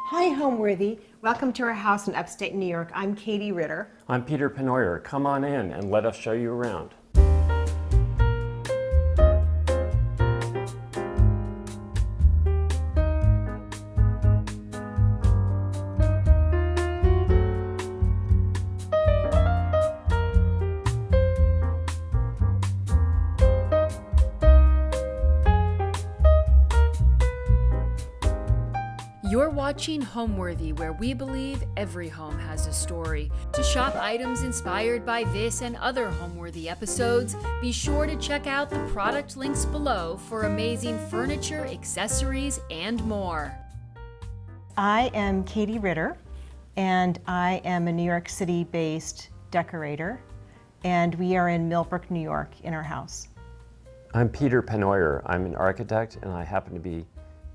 Hi, Homeworthy. Welcome to our house in upstate New York. I'm Katie Ritter. I'm Peter Pennoyer. Come on in and let us show you around. You're watching Homeworthy, where we believe every home has a story. To shop items inspired by this and other Homeworthy episodes, be sure to check out the product links below for amazing furniture, accessories, and more. I am Katie Ritter, and I am a New York City-based decorator, and we are in Millbrook, New York, in our house. I'm Peter Pennoyer. I'm an architect, and I happen to be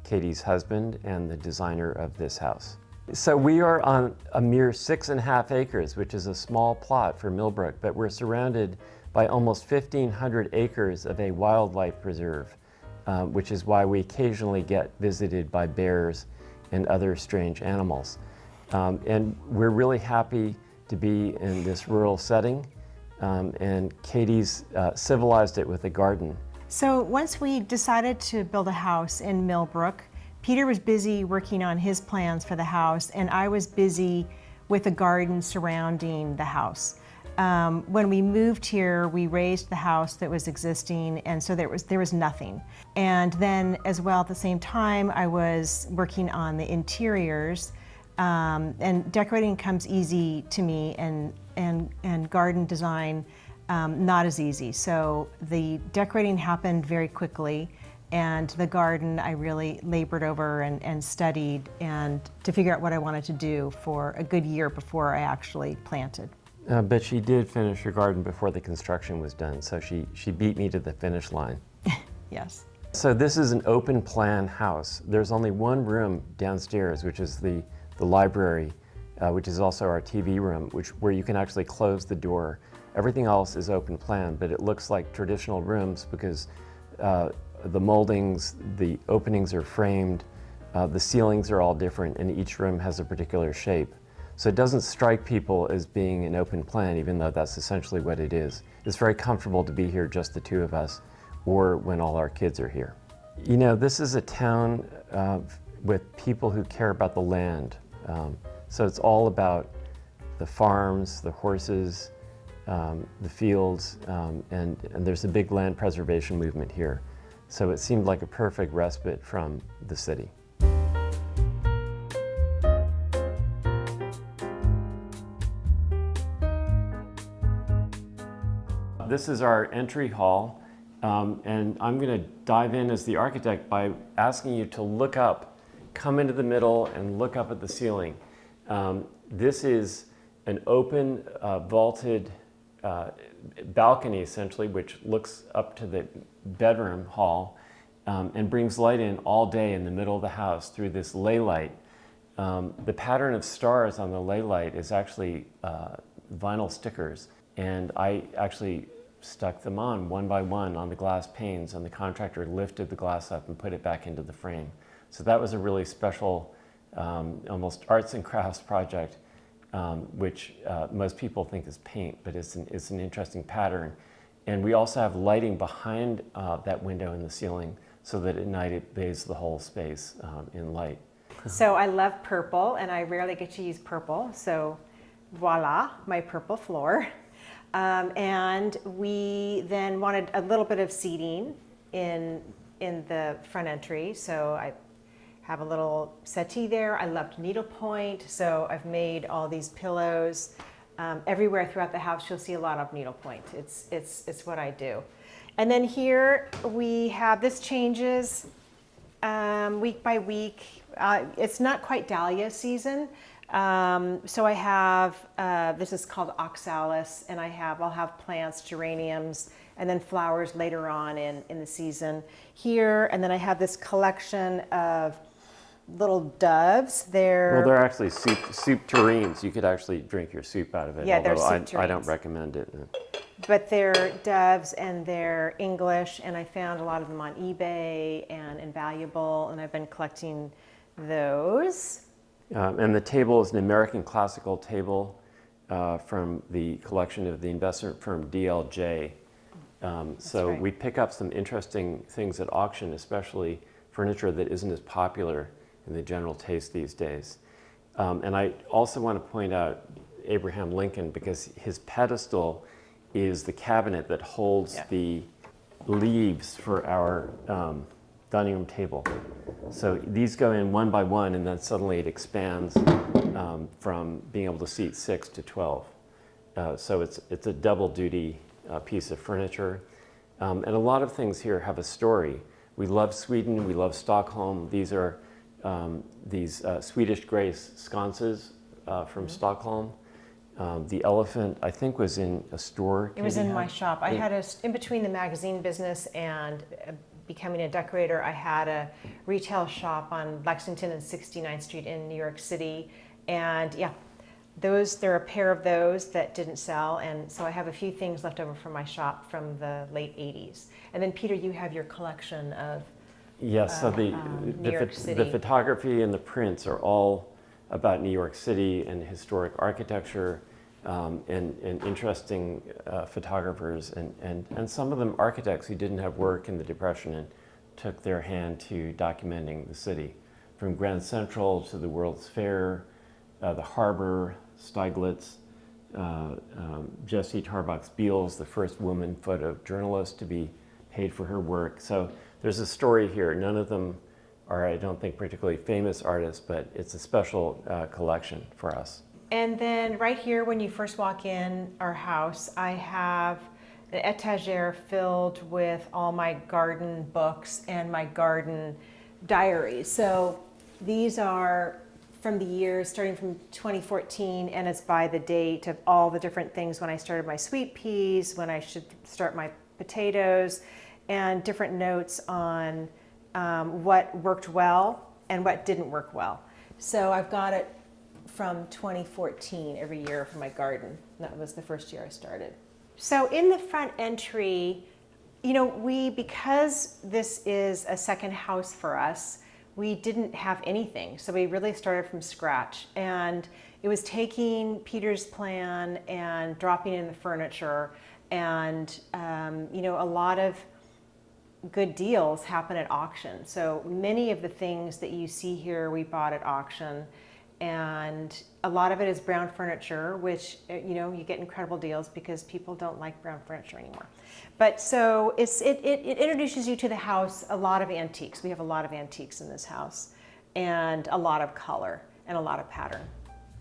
Katie's husband and the designer of this house. So we are on a mere 6.5 acres, which is a small plot for Millbrook, but we're surrounded by almost 1,500 acres of a wildlife preserve, which is why we occasionally get visited by bears and other strange animals. And we're really happy to be in this rural setting, and Katie's civilized it with a garden. So once we decided to build a house in Millbrook, Peter was busy working on his plans for the house, and I was busy with a garden surrounding the house. When we moved here, we raised the house that was existing, and so there was nothing. And then as well, at the same time, I was working on the interiors, and decorating comes easy to me, and garden design not as easy. So the decorating happened very quickly, and the garden I really labored over and studied and to figure out what I wanted to do for a good year before I actually planted. But she did finish her garden before the construction was done, so she beat me to the finish line. Yes. So this is an open plan house. There's only one room downstairs, which is the library, which is also our TV room, where you can actually close the door. Everything else is open plan, but it looks like traditional rooms because the moldings, the openings are framed, the ceilings are all different, and each room has a particular shape. So it doesn't strike people as being an open plan, even though that's essentially what it is. It's very comfortable to be here, just the two of us, or when all our kids are here. You know, this is a town with people who care about the land. So it's all about the farms, the horses, the fields, and there's a big land preservation movement here. So it seemed like a perfect respite from the city. This is our entry hall, and I'm going to dive in as the architect by asking you to look up, come into the middle and look up at the ceiling. This is an open, vaulted balcony, essentially, which looks up to the bedroom hall and brings light in all day in the middle of the house through this ley light. The pattern of stars on the ley light is actually vinyl stickers, and I actually stuck them on one by one on the glass panes, and the contractor lifted the glass up and put it back into the frame. So that was a really special, almost arts and crafts project, which most people think is paint, but it's an interesting pattern. And we also have lighting behind that window in the ceiling so that at night it bathes the whole space in light. So I love purple, and I rarely get to use purple, so voila, my purple floor. And we then wanted a little bit of seating in the front entry, so I have a little settee there. I loved needlepoint, so I've made all these pillows. Everywhere throughout the house, you'll see a lot of needlepoint. It's what I do. And then here we have, this changes week by week. It's not quite dahlia season. So I have, this is called oxalis, and I'll have plants, geraniums, and then flowers later on in the season here. And then I have this collection of little doves. They're actually soup tureens. You could actually drink your soup out of it, yeah, although they're soup I don't tureens. recommend it. But they're doves, and they're English, and I found a lot of them on eBay and Invaluable, and I've been collecting those. And the table is an American classical table from the collection of the investment firm DLJ. So right. we pick up some interesting things at auction, especially furniture that isn't as popular in the general taste these days. And I also want to point out Abraham Lincoln, because his pedestal is the cabinet that holds the leaves for our dining room table. So these go in one by one, and then suddenly it expands from being able to seat 6 to 12. So it's a double duty piece of furniture. And a lot of things here have a story. We love Sweden, we love Stockholm. These are these Swedish grace sconces from Stockholm. The elephant, I think, was in a store. It was in my shop. I had in between the magazine business and becoming a decorator, I had a retail shop on Lexington and 69th Street in New York City. And yeah, there are a pair of those that didn't sell. And so I have a few things left over from my shop from the late 80s. And then Peter, you have your collection of Yes, so New York City. the photography and the prints are all about New York City and historic architecture, and interesting photographers, and some of them architects who didn't have work in the Depression and took their hand to documenting the city. From Grand Central to the World's Fair, the harbor, Stieglitz, Jessie Tarbox Beals, the first woman photojournalist to be paid for her work. So there's a story here. None of them are, I don't think, particularly famous artists, but it's a special collection for us. And then right here, when you first walk in our house, I have an etagere filled with all my garden books and my garden diaries. So these are from the years starting from 2014, and it's by the date of all the different things when I started my sweet peas, when I should start my potatoes, and different notes on what worked well and what didn't work well. So I've got it from 2014 every year for my garden. That was the first year I started. So in the front entry, you know, because this is a second house for us, we didn't have anything. So we really started from scratch. And it was taking Peter's plan and dropping in the furniture. And, you know, a lot of good deals happen at auction. So many of the things that you see here, we bought at auction. And a lot of it is brown furniture, which, you know, you get incredible deals because people don't like brown furniture anymore. But so it introduces you to the house, a lot of antiques. We have a lot of antiques in this house, and a lot of color and a lot of pattern.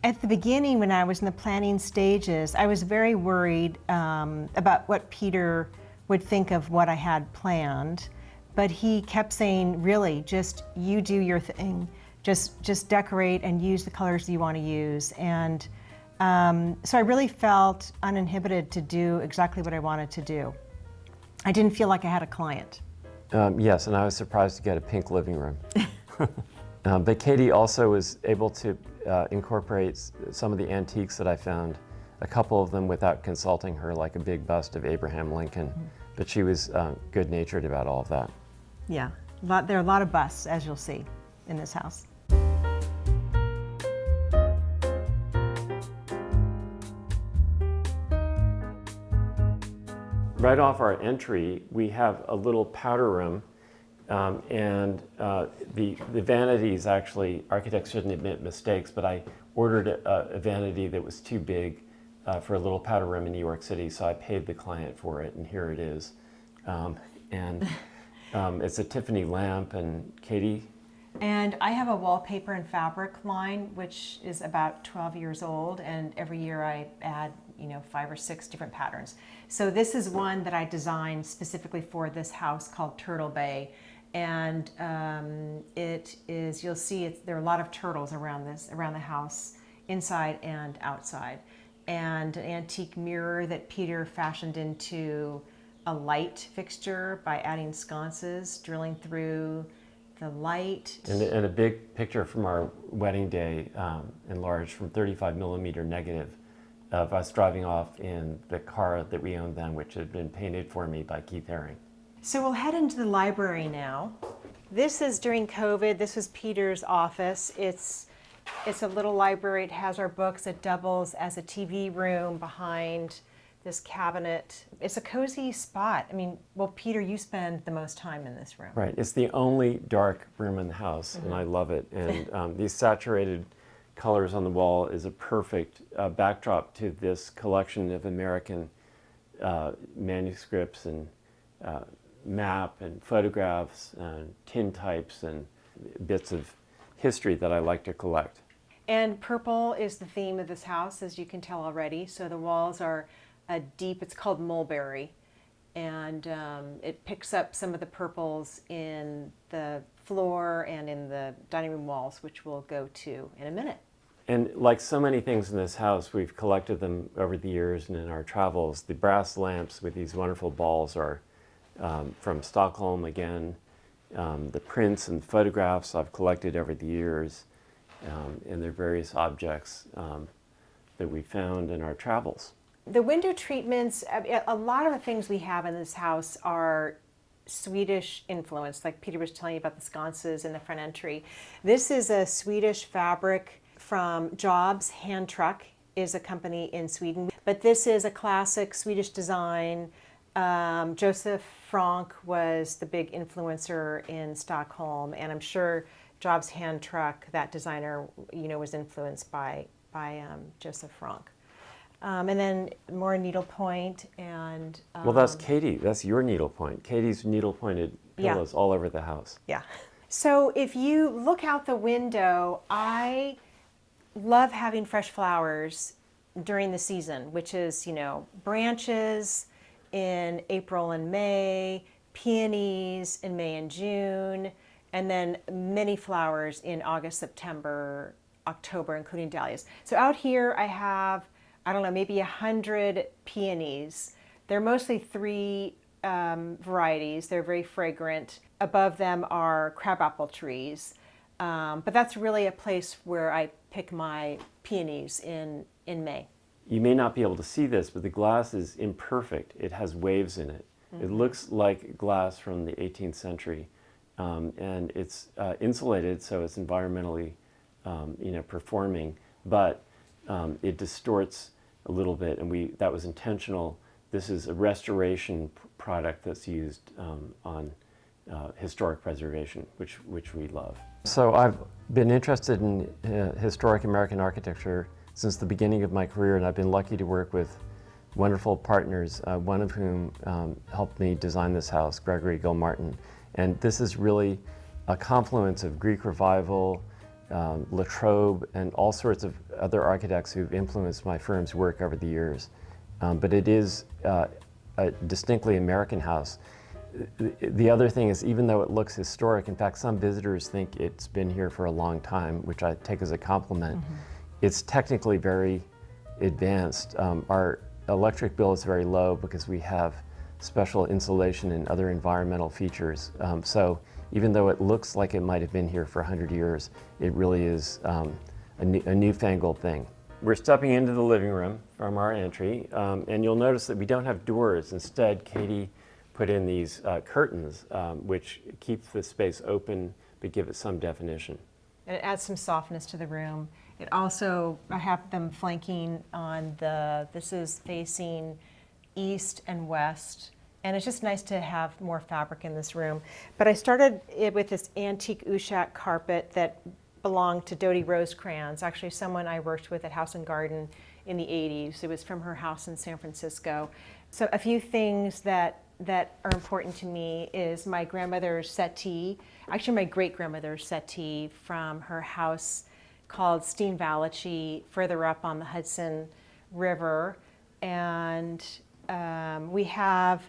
At the beginning, when I was in the planning stages, I was very worried about what Peter would think of what I had planned. But he kept saying, really, just you do your thing. Just decorate and use the colors you want to use. And so I really felt uninhibited to do exactly what I wanted to do. I didn't feel like I had a client. Yes, and I was surprised to get a pink living room. But Katie also was able to incorporate some of the antiques that I found, a couple of them without consulting her, like a big bust of Abraham Lincoln. But she was good-natured about all of that. Yeah, there are a lot of busts, as you'll see, in this house. Right off our entry, we have a little powder room, and the vanities, actually, architects shouldn't admit mistakes, but I ordered a vanity that was too big for a little powder room in New York City, so I paid the client for it, and here it is. It's a Tiffany lamp, and Katie? And I have a wallpaper and fabric line, which is about 12 years old, and every year I add, 5 or 6 different patterns. So this is one that I designed specifically for this house called Turtle Bay, and it is, you'll see, there are a lot of turtles around the house, inside and outside, and an antique mirror that Peter fashioned into a light fixture by adding sconces, drilling through the light. And a big picture from our wedding day, enlarged from 35 millimeter negative, of us driving off in the car that we owned then, which had been painted for me by Keith Haring. So we'll head into the library now. This is during COVID. This was Peter's office. It's It's a little library. It has our books. It doubles as a TV room behind this cabinet. It's a cozy spot. I mean, well, Peter, you spend the most time in this room. Right. It's the only dark room in the house, and I love it. And these saturated colors on the wall is a perfect backdrop to this collection of American manuscripts and map and photographs and tintypes and bits of history that I like to collect. And purple is the theme of this house, as you can tell already. So the walls are a deep, it's called mulberry. And it picks up some of the purples in the floor and in the dining room walls, which we'll go to in a minute. And like so many things in this house, we've collected them over the years and in our travels. The brass lamps with these wonderful balls are from Stockholm again. The prints and photographs I've collected over the years, and their various objects that we found in our travels. The window treatments, a lot of the things we have in this house are Swedish influence, like Peter was telling you about the sconces in the front entry. This is a Swedish fabric from Jobs Hand Truck, is a company in Sweden. But this is a classic Swedish design. Joseph Frank was the big influencer in Stockholm, and I'm sure Jobs Hand Truck, that designer, was influenced by Joseph Frank. And then more needlepoint and... well, that's Katie. That's your needlepoint. Katie's needle-pointed pillows all over the house. Yeah. So if you look out the window, I love having fresh flowers during the season, which is, branches in April and May, peonies in May and June, and then many flowers in August, September, October, including dahlias. So out here I have, maybe 100 peonies. They're mostly three varieties. They're very fragrant. Above them are crabapple trees. But that's really a place where I pick my peonies in May. You may not be able to see this, but the glass is imperfect. It has waves in it. Mm-hmm. It looks like glass from the 18th century, and it's insulated, so it's environmentally, performing, but it distorts a little bit, and that was intentional. This is a restoration product that's used on historic preservation, which we love. So I've been interested in historic American architecture since the beginning of my career, and I've been lucky to work with wonderful partners, one of whom helped me design this house, Gregory Gilmartin. And this is really a confluence of Greek Revival, Latrobe, and all sorts of other architects who've influenced my firm's work over the years. But it is a distinctly American house. The other thing is, even though it looks historic, in fact, some visitors think it's been here for a long time, which I take as a compliment. Mm-hmm. It's technically very advanced. Our electric bill is very low because we have special insulation and other environmental features. So even though it looks like it might have been here for 100 years, it really is a newfangled thing. We're stepping into the living room from our entry, and you'll notice that we don't have doors. Instead, Katie put in these curtains, which keep the space open but give it some definition. And it adds some softness to the room. It also, I have them flanking on this is facing east and west, and it's just nice to have more fabric in this room. But I started it with this antique Ushak carpet that belonged to Dodie Rosecrans, actually someone I worked with at House and Garden in the 80s. It was from her house in San Francisco. So a few things that are important to me is my grandmother's settee, actually my great-grandmother's settee from her house called Steen Valachi, further up on the Hudson River. And we have,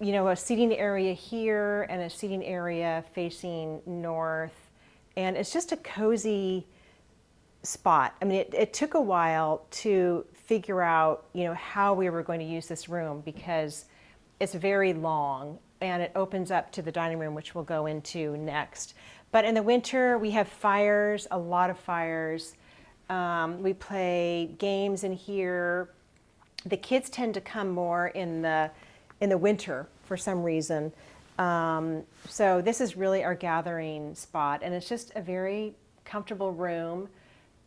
a seating area here and a seating area facing north. And it's just a cozy spot. I mean, it took a while to figure out, how we were going to use this room because it's very long and it opens up to the dining room, which we'll go into next. But in the winter, we have fires, a lot of fires. We play games in here. The kids tend to come more in the winter for some reason. So this is really our gathering spot, and it's just a very comfortable room.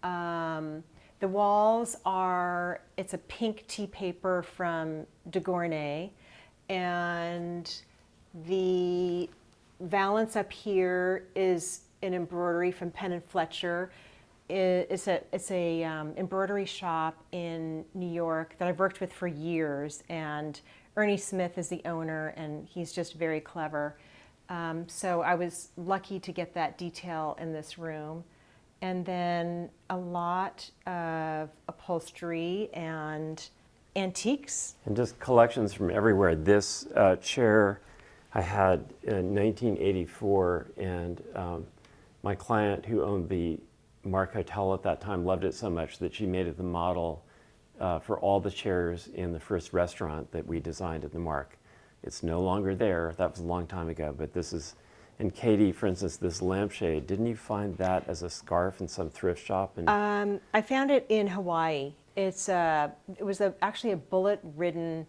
The walls are, it's a pink tea paper from de Gournay, and the valance up here is an embroidery from Penn and Fletcher. It's a embroidery shop in New York that I've worked with for years, and Ernie Smith is the owner, and he's just very clever. So I was lucky to get that detail in this room. And then a lot of upholstery and antiques. And just collections from everywhere. This chair I had in 1984, and my client who owned the Mark Hotel at that time loved it so much that she made it the model for all the chairs in the first restaurant that we designed at the Mark. It's no longer there. That was a long time ago, but this is, and Katie, for instance, this lampshade, didn't you find that as a scarf in some thrift shop? And I found it in Hawaii. It was actually a bullet-ridden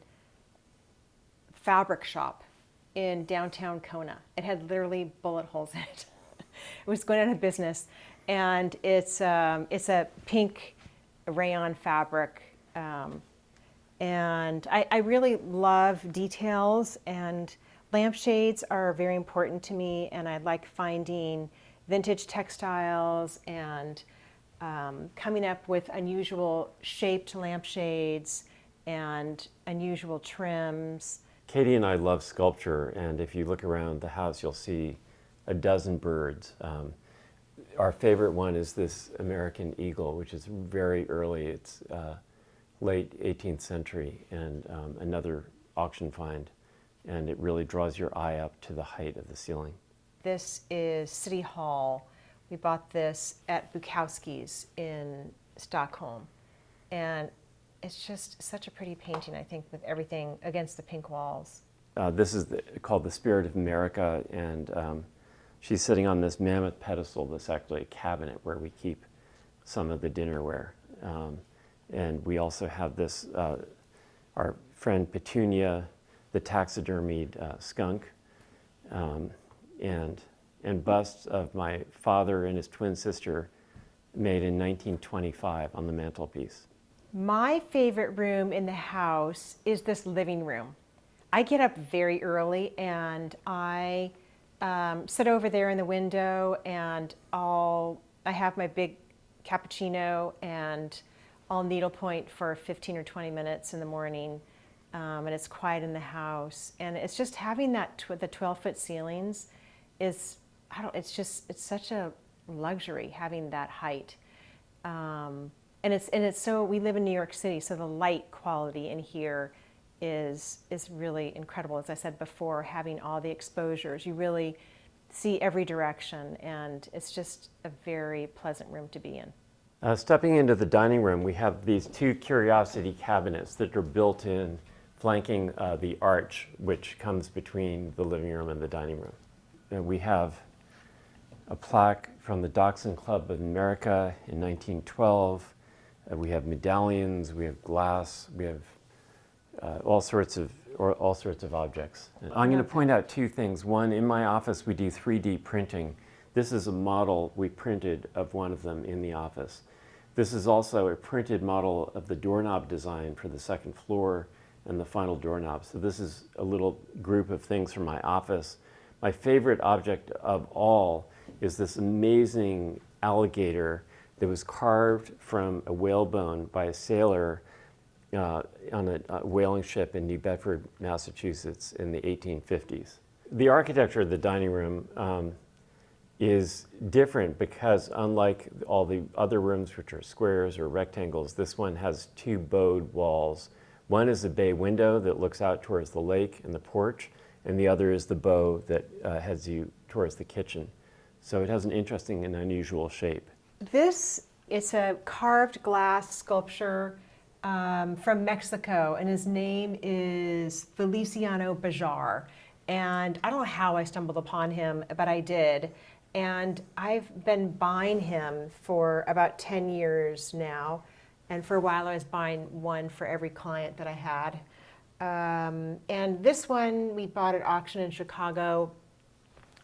fabric shop in downtown Kona. It had literally bullet holes in it. It was going out of business, and it's a pink rayon fabric, and I really love details, and lampshades are very important to me, and I like finding vintage textiles and coming up with unusual shaped lampshades and unusual trims. Katie and I love sculpture, and if you look around the house, you'll see a dozen birds. Our favorite one is this American eagle, which is very early. It's late 18th century, and another auction find. And it really draws your eye up to the height of the ceiling. This is City Hall. We bought this at Bukowski's in Stockholm. And it's just such a pretty painting, I think, with everything against the pink walls. This is called The Spirit of America, and she's sitting on this mammoth pedestal that's actually a cabinet where we keep some of the dinnerware. And we also have this, our friend Petunia, the taxidermied skunk, and busts of my father and his twin sister made in 1925 on the mantelpiece. My favorite room in the house is this living room. I get up very early, and I sit over there in the window, and I have my big cappuccino, and I'll needlepoint for 15 or 20 minutes in the morning. And it's quiet in the house, and it's just having that the 12-foot ceilings is, it's such a luxury having that height, and it's so, we live in New York City, so the light quality in here is really incredible. As I said before, having all the exposures, you really see every direction, and it's just a very pleasant room to be in. Stepping into the dining room, we have these two curiosity cabinets that are built in, flanking the arch which comes between the living room and the dining room. And we have a plaque from the Dachshund Club of America in 1912. We have medallions, we have glass, we have all sorts of objects. I'm going to point out two things. One, in my office we do 3D printing. This is a model we printed of one of them in the office. This is also a printed model of the doorknob design for the second floor and the final doorknob. So this is a little group of things from my office. My favorite object of all is this amazing alligator that was carved from a whalebone by a sailor on a whaling ship in New Bedford, Massachusetts in the 1850s. The architecture of the dining room is different because, unlike all the other rooms which are squares or rectangles, this one has two bowed walls. One is a bay window that looks out towards the lake and the porch, and the other is the bow that heads you towards the kitchen. So it has an interesting and unusual shape. It's a carved glass sculpture from Mexico, and his name is Feliciano Bajar. And I don't know how I stumbled upon him, but I did. And I've been buying him for about 10 years now. And for a while I was buying one for every client that I had. And this one we bought at auction in Chicago.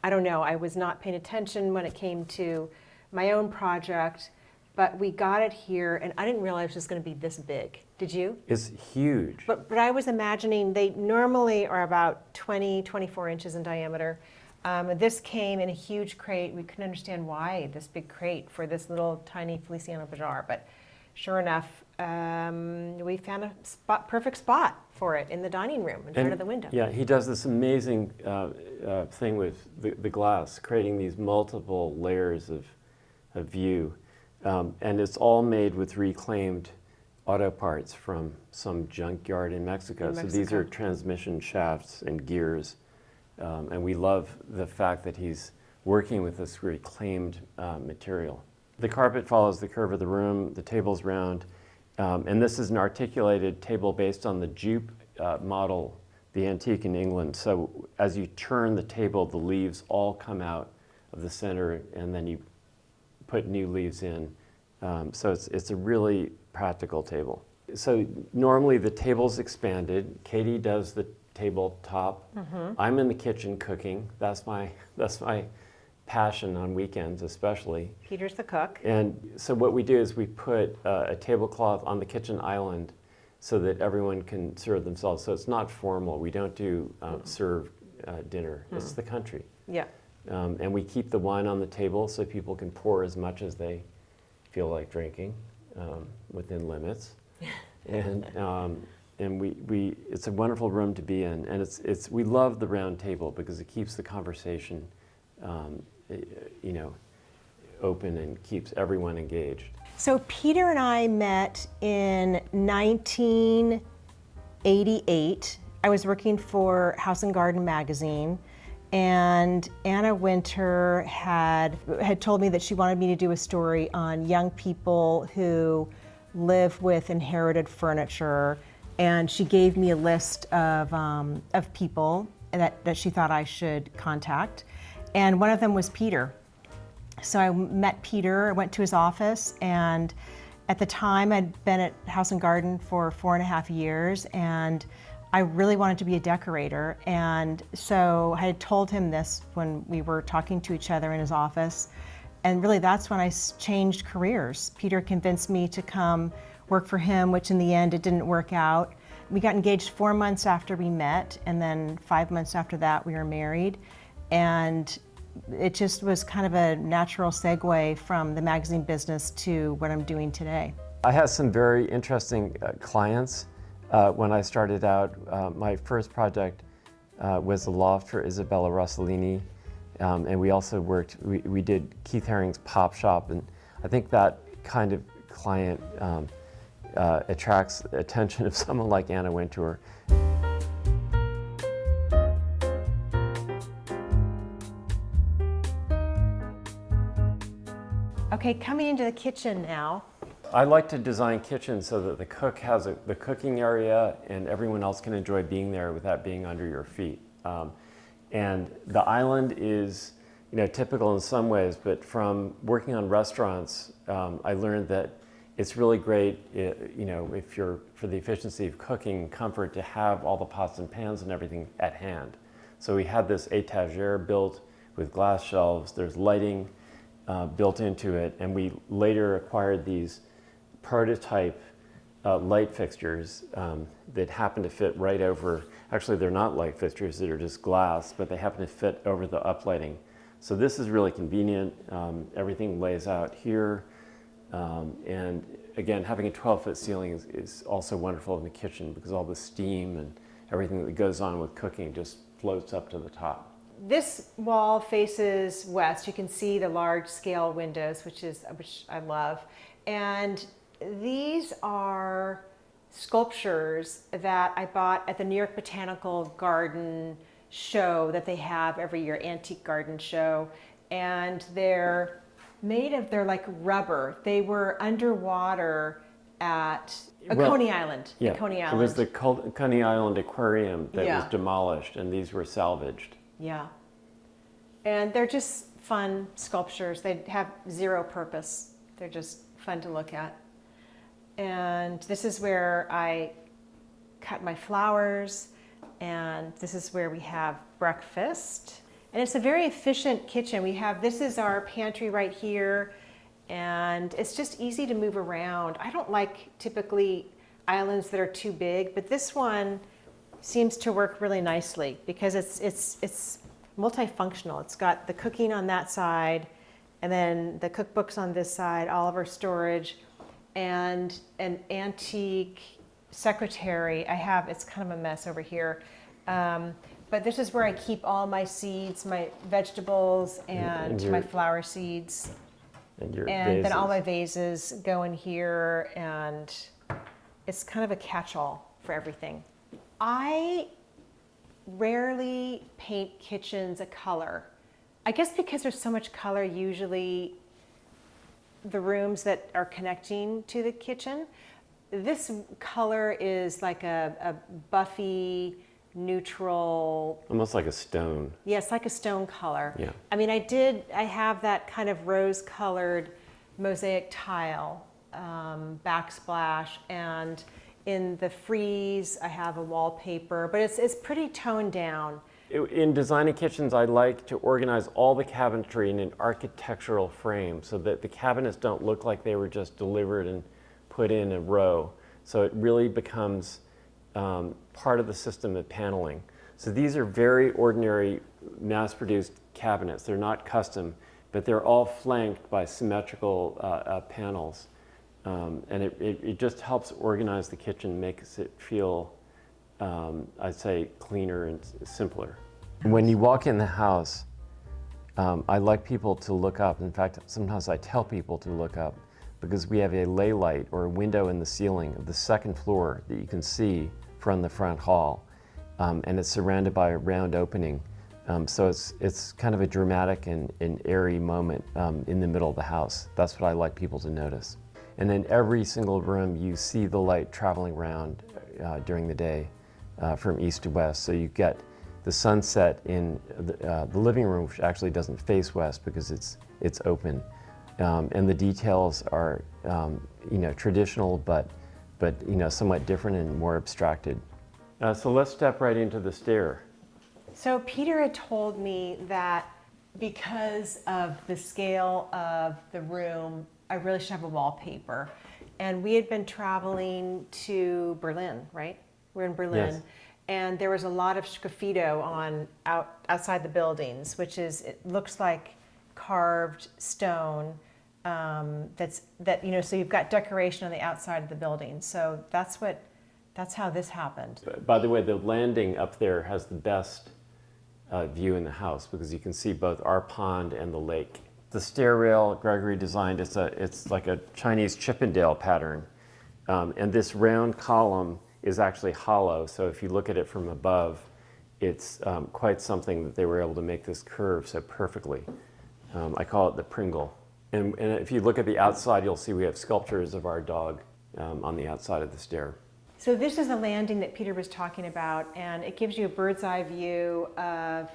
I don't know, I was not paying attention when it came to my own project. but we got it here, and I didn't realize it was going to be this big. Did you? It's huge. But I was imagining they normally are about 24 inches in diameter. This came in a huge crate. We couldn't understand why this big crate for this little tiny Feliciano Bajar, but sure enough, we found a perfect spot for it in the dining room in front of the window. Yeah, he does this amazing thing with the glass, creating these multiple layers of view. And it's all made with reclaimed auto parts from some junkyard in Mexico. So these are transmission shafts and gears. And we love the fact that he's working with this reclaimed material. The carpet follows the curve of the room, the table's round, and this is an articulated table based on the Jupe model, the antique in England. So as you turn the table, the leaves all come out of the center, and then you put new leaves in. So it's a really practical table. So normally the table's expanded. Katie does the tabletop. I'm in the kitchen cooking. That's my passion on weekends especially. Peter's the cook. And so what we do is we put a tablecloth on the kitchen island so that everyone can serve themselves. So it's not formal. We don't do serve dinner. It's the country. Yeah. And we keep the wine on the table so people can pour as much as they feel like drinking within limits. And we it's a wonderful room to be in. And we love the round table because it keeps the conversation open and keeps everyone engaged. So Peter and I met in 1988. I was working for House and Garden magazine, and Anna Winter had told me that she wanted me to do a story on young people who live with inherited furniture, and she gave me a list of people that she thought I should contact, and one of them was Peter. So I met Peter, I went to his office, and at the time I'd been at House and Garden for 4.5 years, and I really wanted to be a decorator. And so I had told him this when we were talking to each other in his office, and really that's when I changed careers. Peter convinced me to come work for him, which in the end it didn't work out. We got engaged 4 months after we met, and then 5 months after that we were married. And it just was kind of a natural segue from the magazine business to what I'm doing today. I had some very interesting clients when I started out. My first project was a loft for Isabella Rossellini, and we also we did Keith Haring's Pop Shop, and I think that kind of client attracts attention of someone like Anna Wintour. Okay, coming into the kitchen now. I like to design kitchens so that the cook has the cooking area and everyone else can enjoy being there without being under your feet. And the island is, typical in some ways, but from working on restaurants, I learned that it's really great, if you're for the efficiency of cooking, comfort, to have all the pots and pans and everything at hand. So we had this étagère built with glass shelves. There's lighting built into it, and we later acquired these prototype light fixtures that happen to fit right over. Actually, they're not light fixtures, they're just glass, but they happen to fit over the uplighting. So this is really convenient. Everything lays out here, and again, having a 12-foot ceiling is also wonderful in the kitchen because all the steam and everything that goes on with cooking just floats up to the top. This wall faces west. You can see the large scale windows, which I love. And these are sculptures that I bought at the New York Botanical Garden show that they have every year, antique garden show. And they're like rubber. They were underwater at Coney Island. Yeah, Coney Island. It was the Coney Island Aquarium that was demolished, and these were salvaged. Yeah. And they're just fun sculptures. They have zero purpose. They're just fun to look at. And this is where I cut my flowers, and this is where we have breakfast. And it's a very efficient kitchen. This is our pantry right here, and it's just easy to move around. I don't like typically islands that are too big, but this one seems to work really nicely because it's multifunctional. It's got the cooking on that side, and then the cookbooks on this side, all of our storage, and an antique secretary. It's kind of a mess over here. But this is where I keep all my seeds, my vegetables, and my flower seeds. And then all my vases go in here, and it's kind of a catch-all for everything. I rarely paint kitchens a color. I guess because there's so much color, usually the rooms that are connecting to the kitchen. This color is like a buffy, neutral. Almost like a stone. Yes, like a stone color. Yeah. I mean, I have that kind of rose-colored mosaic tile backsplash, and in the frieze, I have a wallpaper, but it's pretty toned down. In designing kitchens, I like to organize all the cabinetry in an architectural frame so that the cabinets don't look like they were just delivered and put in a row. So it really becomes part of the system of paneling. So these are very ordinary mass-produced cabinets. They're not custom, but they're all flanked by symmetrical panels. And it just helps organize the kitchen, makes it feel, I'd say, cleaner and simpler. When you walk in the house, I like people to look up. In fact, sometimes I tell people to look up because we have a lay light or a window in the ceiling of the second floor that you can see from the front hall. And it's surrounded by a round opening. So it's kind of a dramatic and airy moment in the middle of the house. That's what I like people to notice. And in every single room, you see the light traveling around during the day from east to west. So you get the sunset in the living room, which actually doesn't face west because it's open. And the details are traditional, but somewhat different and more abstracted. So let's step right into the stair. So Peter had told me that because of the scale of the room, I really should have a wallpaper. And we had been traveling to Berlin, right? We're in Berlin. Yes. And there was a lot of sgraffito outside the buildings, it looks like carved stone. So you've got decoration on the outside of the building. So that's how this happened. By the way, the landing up there has the best view in the house because you can see both our pond and the lake. The stair rail Gregory designed, it's like a Chinese Chippendale pattern. And this round column is actually hollow. So if you look at it from above, it's quite something that they were able to make this curve so perfectly. I call it the Pringle. And if you look at the outside, you'll see we have sculptures of our dog on the outside of the stair. So this is the landing that Peter was talking about, and it gives you a bird's eye view of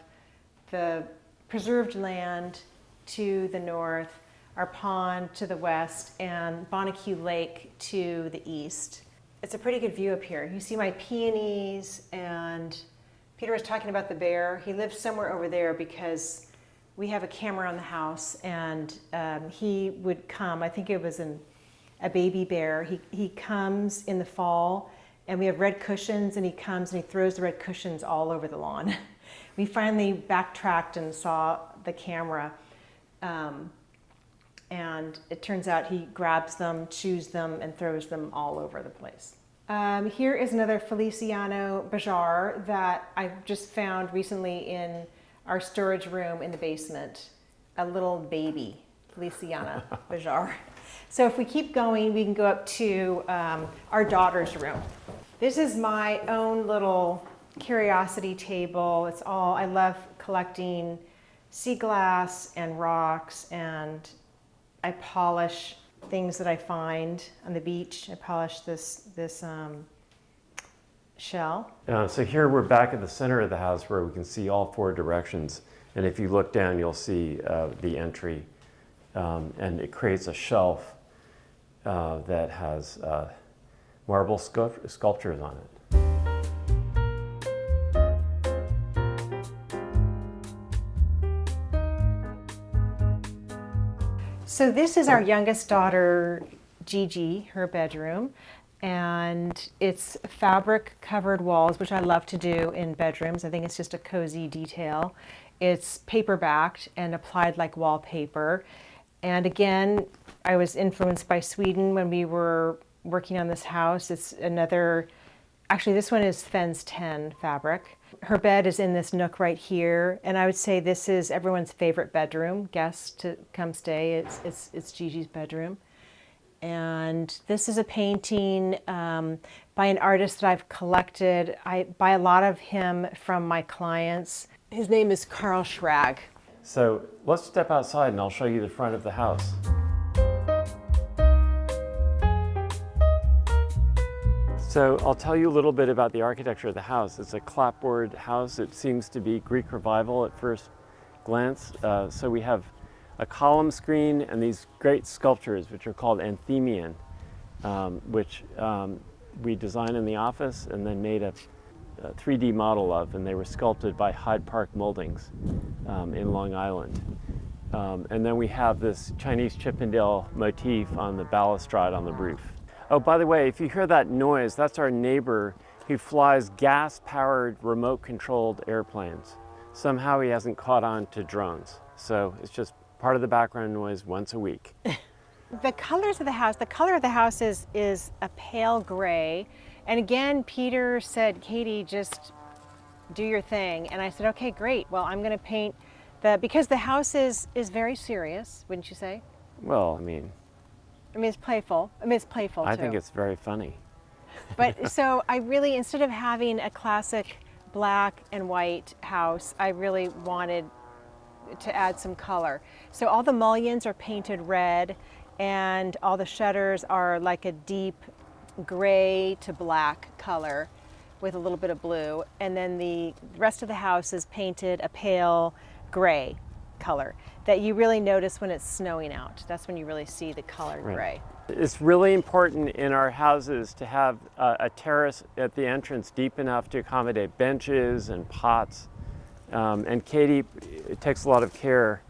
the preserved land to the north, our pond to the west, and Bonnecue Lake to the east. It's a pretty good view up here. You see my peonies, and Peter was talking about the bear. He lives somewhere over there because we have a camera on the house, and he would come. I think it was a baby bear. He comes in the fall, and we have red cushions, and he comes and he throws the red cushions all over the lawn. We finally backtracked and saw the camera, and it turns out he grabs them, chews them, and throws them all over the place. Here is another Feliciano Bajar that I just found recently in our storage room in the basement, a little baby Feliciana Bajar. So if we keep going, we can go up to our daughter's room. This is my own little curiosity table. I love collecting sea glass and rocks, and I polish things that I find on the beach. I polish this shell. So here we're back at the center of the house where we can see all four directions. And if you look down, you'll see the entry. And it creates a shelf that has marble sculptures on it. So this is our youngest daughter, Gigi, her bedroom. And it's fabric covered walls, which I love to do in bedrooms. I think it's just a cozy detail. It's paper backed and applied like wallpaper. And again, I was influenced by Sweden when we were working on this house. It's another, actually this one is Fens 10 fabric. Her bed is in this nook right here. And I would say this is everyone's favorite bedroom. Guests to come stay, it's Gigi's bedroom. And this is a painting by an artist that I've collected. I buy a lot of him from my clients. His name is Carl Schrag. So let's step outside and I'll show you the front of the house. So I'll tell you a little bit about the architecture of the house. It's a clapboard house. It seems to be Greek Revival at first glance. So we have a column screen and these great sculptures, which are called Anthemion, which we designed in the office and then made a 3D model of, and they were sculpted by Hyde Park Moldings in Long Island. And then we have this Chinese Chippendale motif on the balustrade on the roof. Oh, by the way, if you hear that noise, that's our neighbor who flies gas-powered, remote-controlled airplanes. Somehow he hasn't caught on to drones, so it's just part of the background noise once a week. The colors of the house, the color of the house is a pale gray. And again, Peter said, Katie, just do your thing. And I said, okay, great. Well, I'm gonna paint because the house is very serious, wouldn't you say? Well, I mean, it's playful. It's playful too. I think it's very funny. But so I really, instead of having a classic black and white house, I really wanted to add some color. So all the mullions are painted red and all the shutters are like a deep gray to black color with a little bit of blue. And then the rest of the house is painted a pale gray color that you really notice when it's snowing out. That's when you really see the color gray. It's really important in our houses to have a terrace at the entrance deep enough to accommodate benches and pots. And Katie takes a lot of care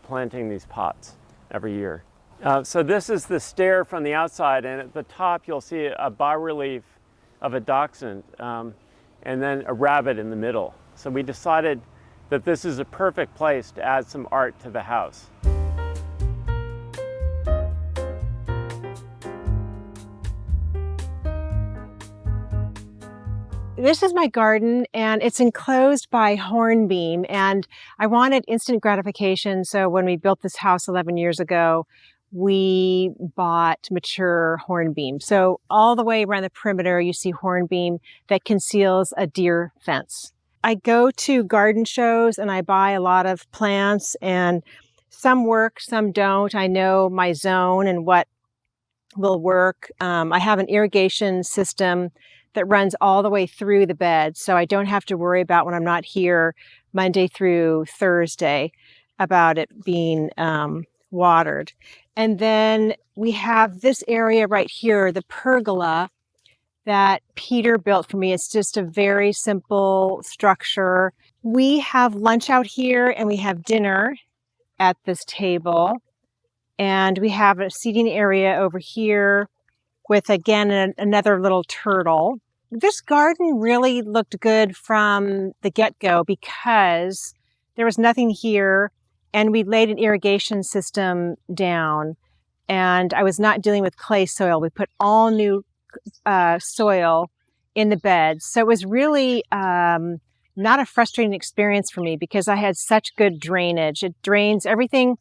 planting these pots every year. So this is the stair from the outside, and at the top you'll see a bas-relief of a dachshund and then a rabbit in the middle. So we decided that this is a perfect place to add some art to the house. This is my garden and it's enclosed by hornbeam, and I wanted instant gratification. So when we built this house 11 years ago, we bought mature hornbeam. So all the way around the perimeter, you see hornbeam that conceals a deer fence. I go to garden shows and I buy a lot of plants, and some work, some don't. I know my zone and what will work. I have an irrigation system that runs all the way through the bed, so I don't have to worry about when I'm not here Monday through Thursday about it being watered. And then we have this area right here, the pergola that Peter built for me. It's just a very simple structure. We have lunch out here and we have dinner at this table. And we have a seating area over here with, again, another little turtle. This garden really looked good from the get-go because there was nothing here, and we laid an irrigation system down, and I was not dealing with clay soil. We put all new soil in the beds. So it was really not a frustrating experience for me because I had such good drainage. It drains, everything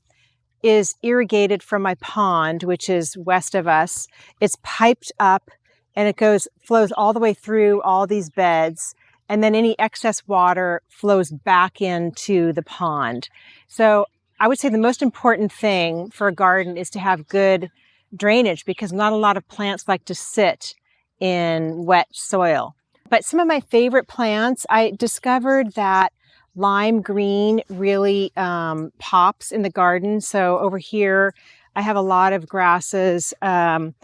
is irrigated from my pond, which is west of us. It's piped up and it flows all the way through all these beds. And then any excess water flows back into the pond. So I would say the most important thing for a garden is to have good drainage, because not a lot of plants like to sit in wet soil. But some of my favorite plants, I discovered that lime green really pops in the garden. So over here, I have a lot of grasses that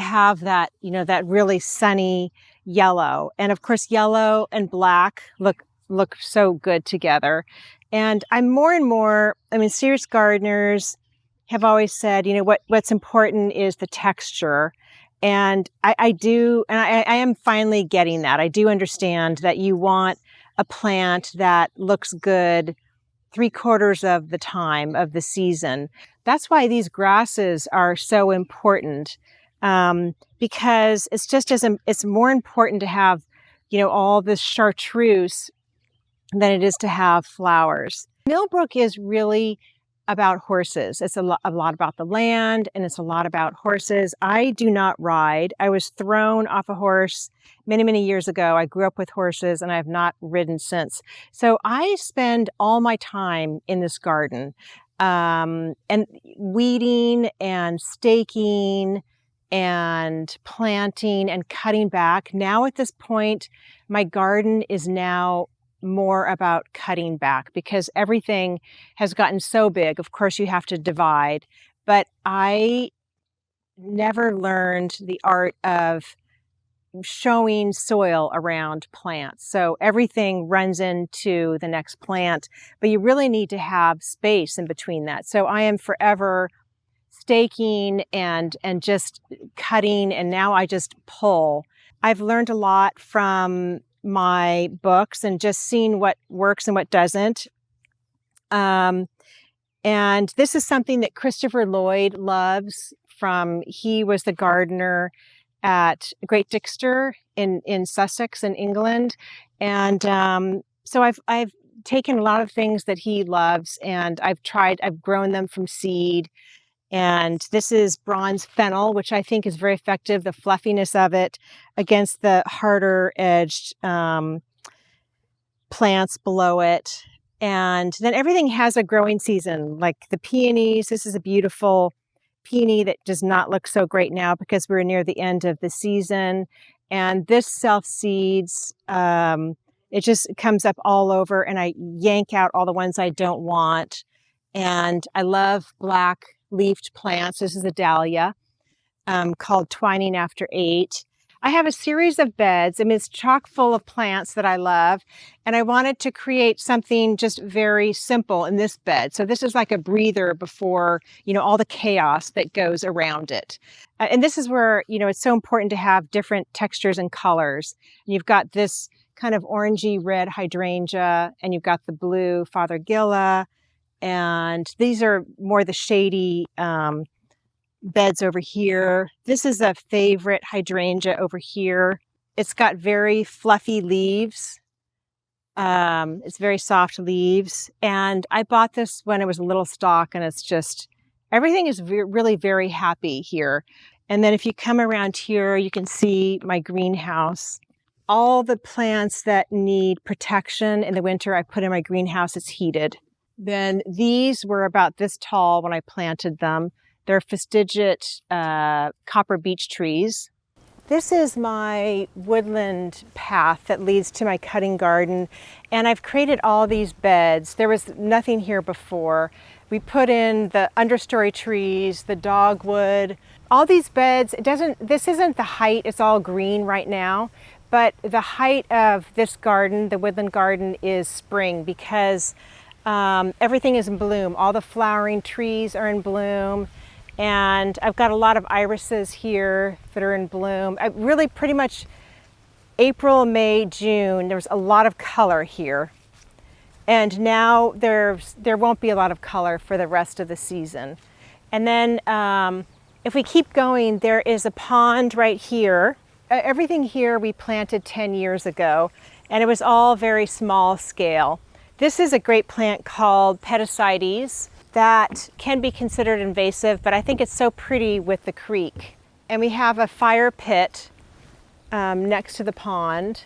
have that, that really sunny yellow. And of course, yellow and black look so good together. And I'm more and more, serious gardeners have always said, what's important is the texture. And I do, and I am finally getting that. I do understand that you want a plant that looks good 3/4 of the time of the season. That's why these grasses are so important, because it's more important to have, all this chartreuse than it is to have flowers. Millbrook is really about horses. It's a lot about the land, and it's a lot about horses. I do not ride. I was thrown off a horse many, many years ago. I grew up with horses, and I have not ridden since. So I spend all my time in this garden, and weeding and staking and planting and cutting back. Now at this point, my garden is now more about cutting back because everything has gotten so big. Of course, you have to divide, but I never learned the art of showing soil around plants. So everything runs into the next plant, but you really need to have space in between that. So I am forever staking and just cutting, and now I just pull. I've learned a lot from my books and just seeing what works and what doesn't. And this is something that Christopher Lloyd loves he was the gardener at Great Dixter in Sussex in England. And so I've taken a lot of things that he loves, and I've grown them from seed. And this is bronze fennel, which I think is very effective, the fluffiness of it against the harder edged plants below it. And then everything has a growing season, like the peonies. This is a beautiful peony that does not look so great now because we're near the end of the season. And this self-seeds, it just comes up all over, and I yank out all the ones I don't want. And I love black leafed plants. This is a dahlia called Twining After 8. I have a series of beds. I mean, it's chock full of plants that I love, and I wanted to create something just very simple in this bed. So this is like a breather before, all the chaos that goes around it. And this is where, it's so important to have different textures and colors. And you've got this kind of orangey red hydrangea, and you've got the blue Fothergilla, and these are more the shady beds over here. This is a favorite hydrangea over here. It's got very fluffy leaves. It's very soft leaves. And I bought this when it was a little stalk, and it's just, everything is really very happy here. And then if you come around here, you can see my greenhouse. All the plants that need protection in the winter, I put in my greenhouse. It's heated. Then these were about this tall when I planted them. They're fastigiate copper beech trees. This is my woodland path that leads to my cutting garden, and I've created all these beds. There was nothing here before. We put in the understory trees, the dogwood, all these beds. This isn't the height, it's all green right now, but the height of this garden, the woodland garden, is spring because everything is in bloom. All the flowering trees are in bloom. And I've got a lot of irises here that are in bloom. Really pretty much April, May, June, there was a lot of color here. And now there won't be a lot of color for the rest of the season. And then if we keep going, there is a pond right here. Everything here we planted 10 years ago, and it was all very small scale. This is a great plant called Pedicides that can be considered invasive, but I think it's so pretty with the creek. And we have a fire pit next to the pond.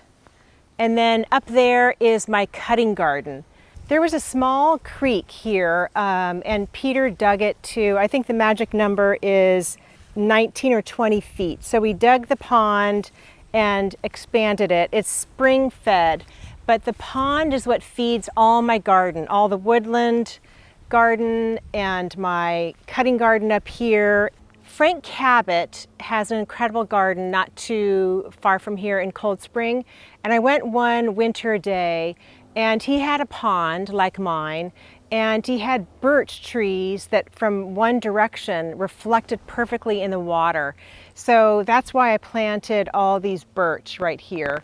And then up there is my cutting garden. There was a small creek here, and Peter dug it to, I think the magic number is 19 or 20 feet. So we dug the pond and expanded it. It's spring fed, but the pond is what feeds all my garden, all the woodland garden and my cutting garden up here. Frank Cabot has an incredible garden not too far from here in Cold Spring, and I went one winter day and he had a pond like mine, And he had birch trees that from one direction reflected perfectly in the water. So that's why I planted all these birch right here.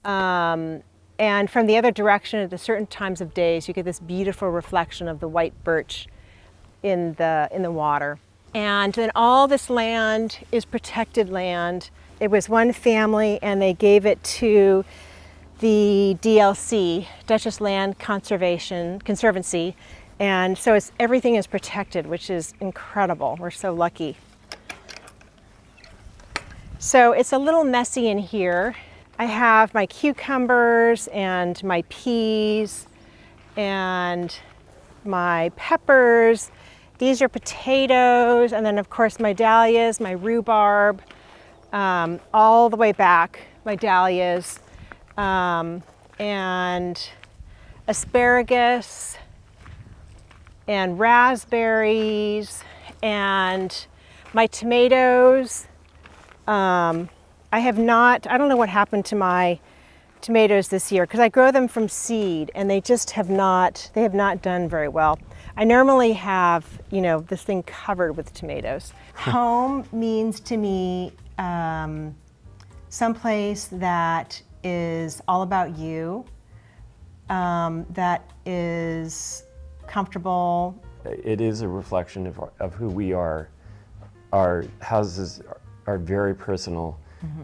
And from the other direction at the certain times of days, you get this beautiful reflection of the white birch in the water. And then all this land is protected land. It was one family and they gave it to the DLC, Dutchess Land Conservancy, and so everything is protected, which is incredible. We're so lucky. So it's a little messy in here. I have my cucumbers and my peas and my peppers. These are potatoes, and then of course my dahlias, my rhubarb, all the way back, my dahlias. And asparagus and raspberries and my tomatoes. I don't know what happened to my tomatoes this year because I grow them from seed and they have not done very well. I normally have, this thing covered with tomatoes. Home means to me someplace that is all about you, that is comfortable. It is a reflection of who we are. Our houses are very personal,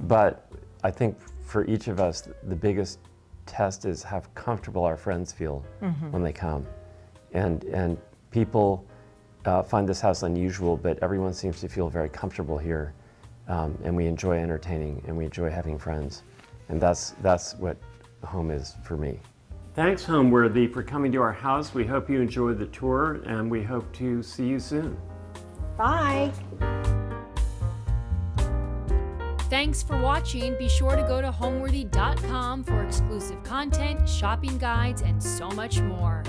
but I think for each of us, the biggest test is how comfortable our friends feel when they come. And people find this house unusual, but everyone seems to feel very comfortable here. And we enjoy entertaining and we enjoy having friends. And that's what home is for me. Thanks, Homeworthy, for coming to our house. We hope you enjoyed the tour and we hope to see you soon. Bye. Thanks for watching. Be sure to go to homeworthy.com for exclusive content, shopping guides, and so much more.